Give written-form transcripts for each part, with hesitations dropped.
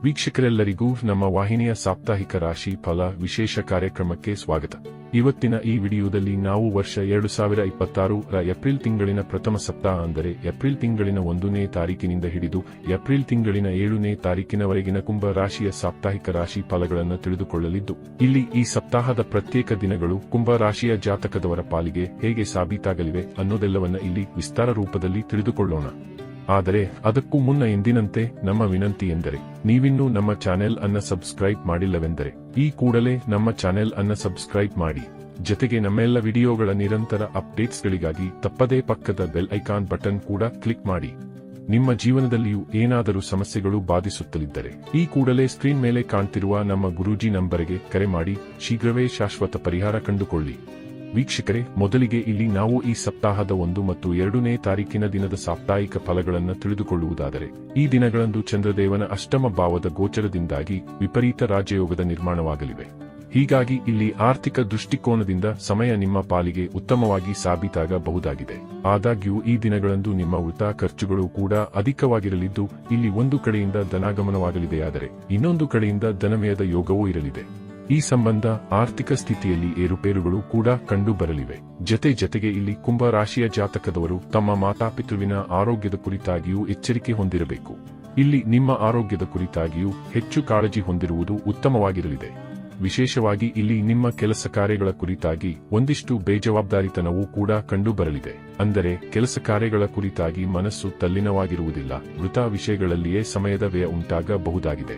ವೀಕ್ಷಕರೆಲ್ಲರಿಗೂ ನಮ್ಮ ವಾಹಿನಿಯ ಸಾಪ್ತಾಹಿಕ ರಾಶಿ ಫಲ ವಿಶೇಷ ಕಾರ್ಯಕ್ರಮಕ್ಕೆ ಸ್ವಾಗತ. ಇವತ್ತಿನ ಈ ವಿಡಿಯೋದಲ್ಲಿ ನಾವು ವರ್ಷ 2026ರ ಏಪ್ರಿಲ್ ತಿಂಗಳಿನ ಪ್ರಥಮ ಸಪ್ತಾಹ ಅಂದರೆ ಏಪ್ರಿಲ್ ತಿಂಗಳಿನ 1ನೇ ತಾರೀಕಿನಿಂದ ಹಿಡಿದು ಏಪ್ರಿಲ್ ತಿಂಗಳಿನ 7ನೇ ತಾರೀಕಿನವರೆಗಿನ ಕುಂಭ ರಾಶಿಯ ಸಾಪ್ತಾಹಿಕ ರಾಶಿ ಫಲಗಳನ್ನು ತಿಳಿದುಕೊಳ್ಳಲಿದ್ದು, ಇಲ್ಲಿ ಈ ಸಪ್ತಾಹದ ಪ್ರತ್ಯೇಕ ದಿನಗಳು ಕುಂಭ ರಾಶಿಯ ಜಾತಕದವರ ಪಾಲಿಗೆ ಹೇಗೆ ಸಾಬೀತಾಗಲಿವೆ ಅನ್ನೋದೆಲ್ಲವನ್ನ ಇಲ್ಲಿ ವಿಸ್ತಾರ ರೂಪದಲ್ಲಿ ತಿಳಿದುಕೊಳ್ಳೋಣ. ಆದರೆ ಅದಕ್ಕೂ ಮುನ್ನ ಎಂದಿನಂತೆ ನಮ್ಮ ವಿನಂತಿ ಎಂದರೆ, ನೀವಿನ್ನೂ ನಮ್ಮ ಚಾನೆಲ್ ಅನ್ನ ಸಬ್ಸ್ಕ್ರೈಬ್ ಮಾಡಿಲ್ಲವೆಂದರೆ ಈ ಕೂಡಲೇ ನಮ್ಮ ಚಾನೆಲ್ ಅನ್ನ ಸಬ್ಸ್ಕ್ರೈಬ್ ಮಾಡಿ. ಜೊತೆಗೆ ನಮ್ಮೆಲ್ಲ ವಿಡಿಯೋಗಳ ನಿರಂತರ ಅಪ್ಡೇಟ್ಸ್ಗಳಿಗಾಗಿ ತಪ್ಪದೇ ಪಕ್ಕದ ಬೆಲ್ ಐಕಾನ್ ಬಟನ್ ಕೂಡ ಕ್ಲಿಕ್ ಮಾಡಿ. ನಿಮ್ಮ ಜೀವನದಲ್ಲಿಯೂ ಏನಾದರೂ ಸಮಸ್ಯೆಗಳು ಬಾಧಿಸುತ್ತಲಿದ್ದರೆ ಈ ಕೂಡಲೇ ಸ್ಕ್ರೀನ್ ಮೇಲೆ ಕಾಣ್ತಿರುವ ನಮ್ಮ ಗುರೂಜಿ ನಂಬರ್ಗೆ ಕರೆ ಮಾಡಿ ಶೀಘ್ರವೇ ಶಾಶ್ವತ ಪರಿಹಾರ ಕಂಡುಕೊಳ್ಳಿ. ವೀಕ್ಷಕರೇ, ಮೊದಲಿಗೆ ಇಲ್ಲಿ ನಾವು ಈ ಸಪ್ತಾಹದ 1 ಮತ್ತು 2ನೇ ತಾರೀಕಿನ ದಿನದ ಸಾಪ್ತಾಹಿಕ ಫಲಗಳನ್ನು ತಿಳಿದುಕೊಳ್ಳುವುದಾದರೆ, ಈ ದಿನಗಳಂದು ಚಂದ್ರದೇವನ ಅಷ್ಟಮ ಭಾವದ ಗೋಚರದಿಂದಾಗಿ ವಿಪರೀತ ರಾಜಯೋಗದ ನಿರ್ಮಾಣವಾಗಲಿವೆ. ಹೀಗಾಗಿ ಇಲ್ಲಿ ಆರ್ಥಿಕ ದೃಷ್ಟಿಕೋನದಿಂದ ಸಮಯ ನಿಮ್ಮ ಪಾಲಿಗೆ ಉತ್ತಮವಾಗಿ ಸಾಬೀತಾಗಬಹುದಾಗಿದೆ. ಆದಾಗ್ಯೂ ಈ ದಿನಗಳಂದು ನಿಮ್ಮ ವೃಥಾ ಖರ್ಚುಗಳು ಕೂಡ ಅಧಿಕವಾಗಿರಲಿದ್ದು, ಇಲ್ಲಿ ಒಂದು ಕಡೆಯಿಂದ ಧನಾಗಮನವಾಗಲಿದೆಯಾದರೆ ಇನ್ನೊಂದು ಕಡೆಯಿಂದ ಧನವ್ಯಯದ ಯೋಗವೂ ಇರಲಿದೆ. ಈ ಸಂಬಂಧ ಆರ್ಥಿಕ ಸ್ಥಿತಿಯಲ್ಲಿ ಏರುಪೇರುಗಳು ಕೂಡ ಕಂಡು ಬರಲಿವೆ. ಜತೆಗೆ ಇಲ್ಲಿ ಕುಂಭ ರಾಶಿಯ ಜಾತಕದವರು ತಮ್ಮ ಮಾತಾಪಿತೃವಿನ ಆರೋಗ್ಯದ ಕುರಿತಾಗಿಯೂ ಎಚ್ಚರಿಕೆ ಹೊಂದಿರಬೇಕು. ಇಲ್ಲಿ ನಿಮ್ಮ ಆರೋಗ್ಯದ ಕುರಿತಾಗಿಯೂ ಹೆಚ್ಚು ಕಾಳಜಿ ಹೊಂದಿರುವುದು ಉತ್ತಮವಾಗಿರಲಿದೆ. ವಿಶೇಷವಾಗಿ ಇಲ್ಲಿ ನಿಮ್ಮ ಕೆಲಸ ಕಾರ್ಯಗಳ ಕುರಿತಾಗಿ ಒಂದಿಷ್ಟು ಬೇಜವಾಬ್ದಾರಿತನವೂ ಕೂಡ ಕಂಡು ಬರಲಿದೆ. ಅಂದರೆ ಕೆಲಸ ಕಾರ್ಯಗಳ ಕುರಿತಾಗಿ ಮನಸ್ಸು ತಲ್ಲೀನವಾಗಿರುವುದಿಲ್ಲ, ವೃಥಾ ವಿಷಯಗಳಲ್ಲಿಯೇ ಸಮಯದ ವ್ಯಯ ಉಂಟಾಗಬಹುದಾಗಿದೆ.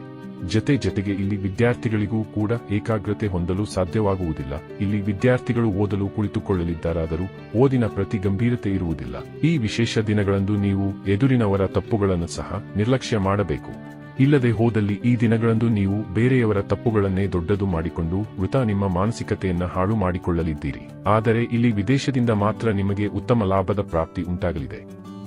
ಜತೆಗೆ ಇಲ್ಲಿ ವಿದ್ಯಾರ್ಥಿಗಳಿಗೂ ಕೂಡ ಏಕಾಗ್ರತೆ ಹೊಂದಲು ಸಾಧ್ಯವಾಗುವುದಿಲ್ಲ. ಇಲ್ಲಿ ವಿದ್ಯಾರ್ಥಿಗಳು ಓದಲು ಕುಳಿತುಕೊಳ್ಳಲಿದ್ದಾರಾದರೂ ಓದಿನ ಪ್ರತಿ ಗಂಭೀರತೆ ಇರುವುದಿಲ್ಲ. ಈ ವಿಶೇಷ ದಿನಗಳಂದು ನೀವು ಎದುರಿನವರ ತಪ್ಪುಗಳನ್ನು ಸಹ ನಿರ್ಲಕ್ಷ್ಯ ಮಾಡಬೇಕು. ಇಲ್ಲದೆ ಹೋದಲ್ಲಿ ಈ ದಿನಗಳಂದು ನೀವು ಬೇರೆಯವರ ತಪ್ಪುಗಳನ್ನೇ ದೊಡ್ಡದು ಮಾಡಿಕೊಂಡು ವೃಥಾ ನಿಮ್ಮ ಮಾನಸಿಕತೆಯನ್ನ ಹಾಳು ಮಾಡಿಕೊಳ್ಳಲಿದ್ದೀರಿ. ಆದರೆ ಇಲ್ಲಿ ವಿದೇಶದಿಂದ ಮಾತ್ರ ನಿಮಗೆ ಉತ್ತಮ ಲಾಭದ ಪ್ರಾಪ್ತಿ ಉಂಟಾಗಲಿದೆ.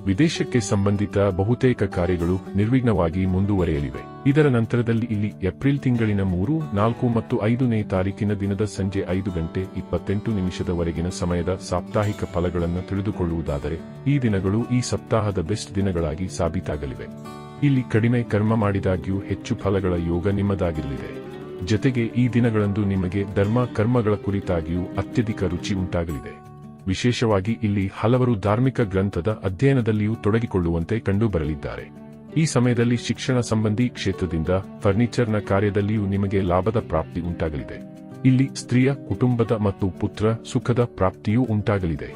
ವಿದೇಶಕ್ಕೆ ಸಂಬಂಧಿತ ಬಹುತೇಕ ಕಾರ್ಯಗಳು ನಿರ್ವಿಘ್ನವಾಗಿ ಮುಂದುವರೆಯಲಿವೆ. ಇದರ ನಂತರದಲ್ಲಿ ಇಲ್ಲಿ ಏಪ್ರಿಲ್ ತಿಂಗಳಿನ 3, 4 ಮತ್ತು 5ನೇ ತಾರೀಕಿನ ದಿನದ ಸಂಜೆ 5:28 ಸಮಯದ ಸಾಪ್ತಾಹಿಕ ಫಲಗಳನ್ನು ತಿಳಿದುಕೊಳ್ಳುವುದಾದರೆ, ಈ ದಿನಗಳು ಈ ಸಪ್ತಾಹದ ಬೆಸ್ಟ್ ದಿನಗಳಾಗಿ ಸಾಬೀತಾಗಲಿವೆ. ಇಲ್ಲಿ ಕಡಿಮೆ ಕರ್ಮ ಮಾಡಿದಾಗ್ಯೂ ಹೆಚ್ಚು ಫಲಗಳ ಯೋಗ ನಿಮ್ಮದಾಗಿರಲಿದೆ. ಜತೆಗೆ ಈ ದಿನಗಳಂದು ನಿಮಗೆ ಧರ್ಮ ಕರ್ಮಗಳ ಕುರಿತಾಗಿಯೂ ಅತ್ಯಧಿಕ ರುಚಿ ಉಂಟಾಗಲಿದೆ. ವಿಶೇಷವಾಗಿ ಇಲ್ಲಿ ಹಲವರು ಧಾರ್ಮಿಕ ಗ್ರಂಥದ ಅಧ್ಯಯನದಲ್ಲಿಯೂ ತೊಡಗಿಕೊಳ್ಳುವಂತೆ ಕಂಡುಬರಲಿದ್ದಾರೆ. ಈ ಸಮಯದಲ್ಲಿ ಶಿಕ್ಷಣ ಸಂಬಂಧಿ ಕ್ಷೇತ್ರದಿಂದ ಫರ್ನಿಚರ್ನ ಕಾರ್ಯದಲ್ಲಿಯೂ ನಿಮಗೆ ಲಾಭದ ಪ್ರಾಪ್ತಿ ಉಂಟಾಗಲಿದೆ. ಇಲ್ಲಿ ಸ್ತ್ರೀಯ ಕುಟುಂಬದ ಮತ್ತು ಪುತ್ರ ಸುಖದ ಪ್ರಾಪ್ತಿಯೂ ಉಂಟಾಗಲಿದೆ.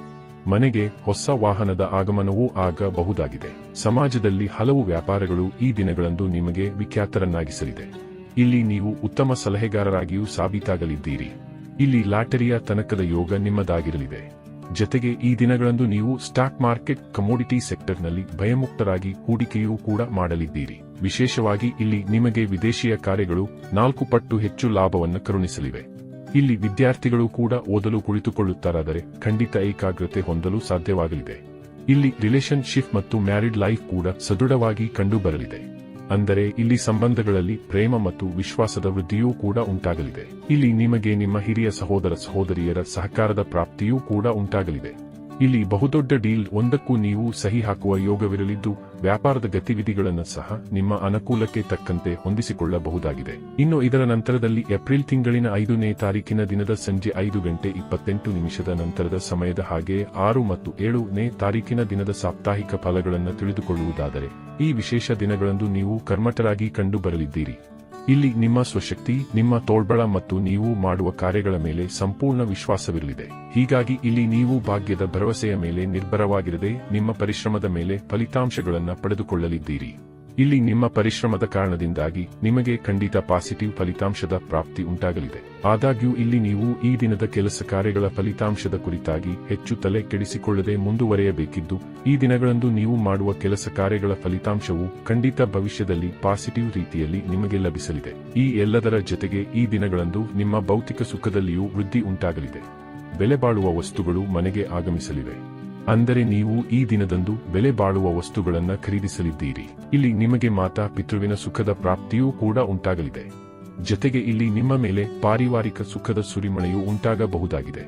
ಮನೆಗೆ ಹೊಸ ವಾಹನದ ಆಗಮನವೂ ಆಗಬಹುದಾಗಿದೆ. ಸಮಾಜದಲ್ಲಿ ಹಲವು ವ್ಯಾಪಾರಗಳು ಈ ದಿನಗಳಂದು ನಿಮಗೆ ವಿಖ್ಯಾತರನ್ನಾಗಿಸಲಿದೆ. ಇಲ್ಲಿ ನೀವು ಉತ್ತಮ ಸಲಹೆಗಾರರಾಗಿಯೂ ಸಾಬೀತಾಗಲಿದ್ದೀರಿ. ಇಲ್ಲಿ ಲಾಟರಿಯ ತನಕದ ಯೋಗ ನಿಮ್ಮದಾಗಿರಲಿದೆ. ಜತೆಗೆ ಈ ದಿನಗಳಂದು ನೀವು ಸ್ಟಾಕ್ ಮಾರ್ಕೆಟ್, ಕಮೋಡಿಟಿ ಸೆಕ್ಟರ್ನಲ್ಲಿ ಭಯಮುಕ್ತರಾಗಿ ಹೂಡಿಕೆಯೂ ಕೂಡ ಮಾಡಲಿದ್ದೀರಿ. ವಿಶೇಷವಾಗಿ ಇಲ್ಲಿ ನಿಮಗೆ ವಿದೇಶಿಯ ಕಾರ್ಯಗಳು 4 ಪಟ್ಟು ಹೆಚ್ಚು ಲಾಭವನ್ನು ಕರುಣಿಸಲಿವೆ. ಇಲ್ಲಿ ವಿದ್ಯಾರ್ಥಿಗಳು ಕೂಡ ಓದಲು ಕುಳಿತುಕೊಳ್ಳುತ್ತಾರಾದರೆ ಖಂಡಿತ ಏಕಾಗ್ರತೆ ಹೊಂದಲು ಸಾಧ್ಯವಾಗಲಿದೆ. ಇಲ್ಲಿ ರಿಲೇಶನ್ಶಿಪ್ ಮತ್ತು ಮ್ಯಾರಿಡ್ ಲೈಫ್ ಕೂಡ ಸದೃಢವಾಗಿ ಕಂಡುಬರಲಿದೆ. ಅಂದರೆ ಇಲ್ಲಿ ಸಂಬಂಧಗಳಲ್ಲಿ ಪ್ರೇಮ ಮತ್ತು ವಿಶ್ವಾಸದ ವೃದ್ಧಿಯೂ ಕೂಡ ಉಂಟಾಗಲಿದೆ. ಇಲ್ಲಿ ನಿಮಗೆ ನಿಮ್ಮ ಹಿರಿಯ ಸಹೋದರ ಸಹೋದರಿಯರ ಸಹಕಾರದ ಪ್ರಾಪ್ತಿಯೂ ಕೂಡ ಉಂಟಾಗಲಿದೆ. ಇಲ್ಲಿ ಬಹುದೊಡ್ಡ ಡೀಲ್ ಒಂದಕ್ಕೂ ನೀವು ಸಹಿ ಹಾಕುವ ಯೋಗವಿರಲಿದ್ದು, ವ್ಯಾಪಾರದ ಗತಿವಿಧಿಗಳನ್ನು ಸಹ ನಿಮ್ಮ ಅನುಕೂಲಕ್ಕೆ ತಕ್ಕಂತೆ ಹೊಂದಿಸಿಕೊಳ್ಳಬಹುದಾಗಿದೆ. ಇನ್ನು ಇದರ ನಂತರದಲ್ಲಿ ಏಪ್ರಿಲ್ ತಿಂಗಳಿನ 5ನೇ ತಾರೀಕಿನ ದಿನದ ಸಂಜೆ 5:28 ನಂತರದ ಸಮಯದ ಹಾಗೆಯೇ 6 ಮತ್ತು 7ನೇ ತಾರೀಕಿನ ದಿನದ ಸಾಪ್ತಾಹಿಕ ಫಲಗಳನ್ನು ತಿಳಿದುಕೊಳ್ಳುವುದಾದರೆ, ಈ ವಿಶೇಷ ದಿನಗಳಂದು ನೀವು ಕರ್ಮಠರಾಗಿ ಕಂಡುಬರಲಿದ್ದೀರಿ. ಇಲ್ಲಿ ನಿಮ್ಮ ಸ್ವಶಕ್ತಿ, ನಿಮ್ಮ ತೋಳ್ಬಳ ಮತ್ತು ನೀವು ಮಾಡುವ ಕಾರ್ಯಗಳ ಮೇಲೆ ಸಂಪೂರ್ಣ ವಿಶ್ವಾಸವಿರಲಿದೆ. ಹೀಗಾಗಿ ಇಲ್ಲಿ ನೀವು ಭಾಗ್ಯದ ಭರವಸೆಯ ಮೇಲೆ ನಿರ್ಭರವಾಗಿರದೆ ನಿಮ್ಮ ಪರಿಶ್ರಮದ ಮೇಲೆ ಫಲಿತಾಂಶಗಳನ್ನು ಪಡೆದುಕೊಳ್ಳಲಿದ್ದೀರಿ. ಇಲ್ಲಿ ನಿಮ್ಮ ಪರಿಶ್ರಮದ ಕಾರಣದಿಂದಾಗಿ ನಿಮಗೆ ಖಂಡಿತ ಪಾಸಿಟಿವ್ ಫಲಿತಾಂಶದ ಪ್ರಾಪ್ತಿ ಉಂಟಾಗಲಿದೆ. ಆದಾಗ್ಯೂ ಇಲ್ಲಿ ನೀವು ಈ ದಿನದ ಕೆಲಸ ಕಾರ್ಯಗಳ ಫಲಿತಾಂಶದ ಕುರಿತಾಗಿ ಹೆಚ್ಚು ತಲೆ ಕೆಡಿಸಿಕೊಳ್ಳದೆ ಮುಂದುವರೆಯಬೇಕಿದ್ದು, ಈ ದಿನಗಳಂದು ನೀವು ಮಾಡುವ ಕೆಲಸ ಕಾರ್ಯಗಳ ಫಲಿತಾಂಶವು ಖಂಡಿತ ಭವಿಷ್ಯದಲ್ಲಿ ಪಾಸಿಟಿವ್ ರೀತಿಯಲ್ಲಿ ನಿಮಗೆ ಲಭಿಸಲಿದೆ. ಈ ಎಲ್ಲದರ ಜೊತೆಗೆ ಈ ದಿನಗಳಂದು ನಿಮ್ಮ ಭೌತಿಕ ಸುಖದಲ್ಲಿಯೂ ವೃದ್ಧಿ ಉಂಟಾಗಲಿದೆ. ಬೆಲೆ ಬಾಳುವ ವಸ್ತುಗಳು ಮನೆಗೆ ಆಗಮಿಸಲಿವೆ. ಅಂದರೆ ನೀವು ಈ ದಿನದಂದು ಬೆಲೆ ಬಾಳುವ ವಸ್ತುಗಳನ್ನು ಖರೀದಿಸಲಿದ್ದೀರಿ. ಇಲ್ಲಿ ನಿಮಗೆ ಮಾತಾ ಪಿತೃವಿನ ಸುಖದ ಪ್ರಾಪ್ತಿಯೂ ಕೂಡ ಉಂಟಾಗಲಿದೆ. ಜತೆಗೆ ಇಲ್ಲಿ ನಿಮ್ಮ ಮೇಲೆ ಪಾರಿವಾರಿಕ ಸುಖದ ಸುರಿಮಳೆಯೂ ಉಂಟಾಗಬಹುದಾಗಿದೆ.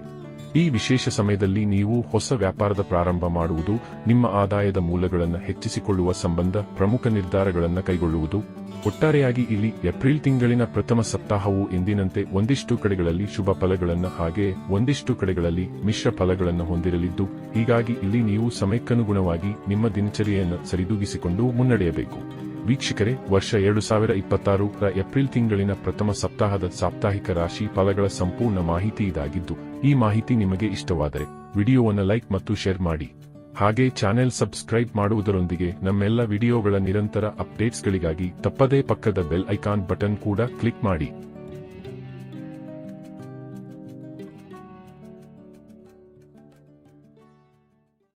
ಈ ವಿಶೇಷ ಸಮಯದಲ್ಲಿ ನೀವು ಹೊಸ ವ್ಯಾಪಾರದ ಪ್ರಾರಂಭ ಮಾಡುವುದು, ನಿಮ್ಮ ಆದಾಯದ ಮೂಲಗಳನ್ನು ಹೆಚ್ಚಿಸಿಕೊಳ್ಳುವ ಸಂಬಂಧ ಪ್ರಮುಖ ನಿರ್ಧಾರಗಳನ್ನು ಕೈಗೊಳ್ಳುವುದು. ಒಟ್ಟಾರೆಯಾಗಿ ಇಲ್ಲಿ ಏಪ್ರಿಲ್ ತಿಂಗಳಿನ ಪ್ರಥಮ ಸಪ್ತಾಹವು ಎಂದಿನಂತೆ ಒಂದಿಷ್ಟು ಕಡೆಗಳಲ್ಲಿ ಶುಭ ಫಲಗಳನ್ನು ಹಾಗೆಯೇ ಒಂದಿಷ್ಟು ಕಡೆಗಳಲ್ಲಿ ಮಿಶ್ರ ಫಲಗಳನ್ನು ಹೊಂದಿರಲಿದ್ದು, ಹೀಗಾಗಿ ಇಲ್ಲಿ ನೀವು ಸಮಯಕ್ಕನುಗುಣವಾಗಿ ನಿಮ್ಮ ದಿನಚರಿಯನ್ನು ಸರಿದೂಗಿಸಿಕೊಂಡು ಮುನ್ನಡೆಯಬೇಕು. ವೀಕ್ಷಕರೇ, ವರ್ಷ 2026ರ ಏಪ್ರಿಲ್ ತಿಂಗಳಿನ ಪ್ರಥಮ ಸಪ್ತಾಹದ ಸಾಪ್ತಾಹಿಕ ರಾಶಿ ಫಲಗಳ ಸಂಪೂರ್ಣ ಮಾಹಿತಿ ಇದಾಗಿದ್ದು, ಈ ಮಾಹಿತಿ ನಿಮಗೆ ಇಷ್ಟವಾದರೆ ವಿಡಿಯೋವನ್ನು ಲೈಕ್ ಮತ್ತು ಶೇರ್ ಮಾಡಿ. ಹಾಗೆ ಚಾನೆಲ್ ಸಬ್ಸ್ಕ್ರೈಬ್ ಮಾಡುವುದರೊಂದಿಗೆ ನಮ್ಮೆಲ್ಲ ವಿಡಿಯೋಗಳ ನಿರಂತರ ಅಪ್ಡೇಟ್ಸ್ಗಳಿಗಾಗಿ ತಪ್ಪದೇ ಪಕ್ಕದ ಬೆಲ್ ಐಕಾನ್ ಬಟನ್ ಕೂಡ ಕ್ಲಿಕ್ ಮಾಡಿ.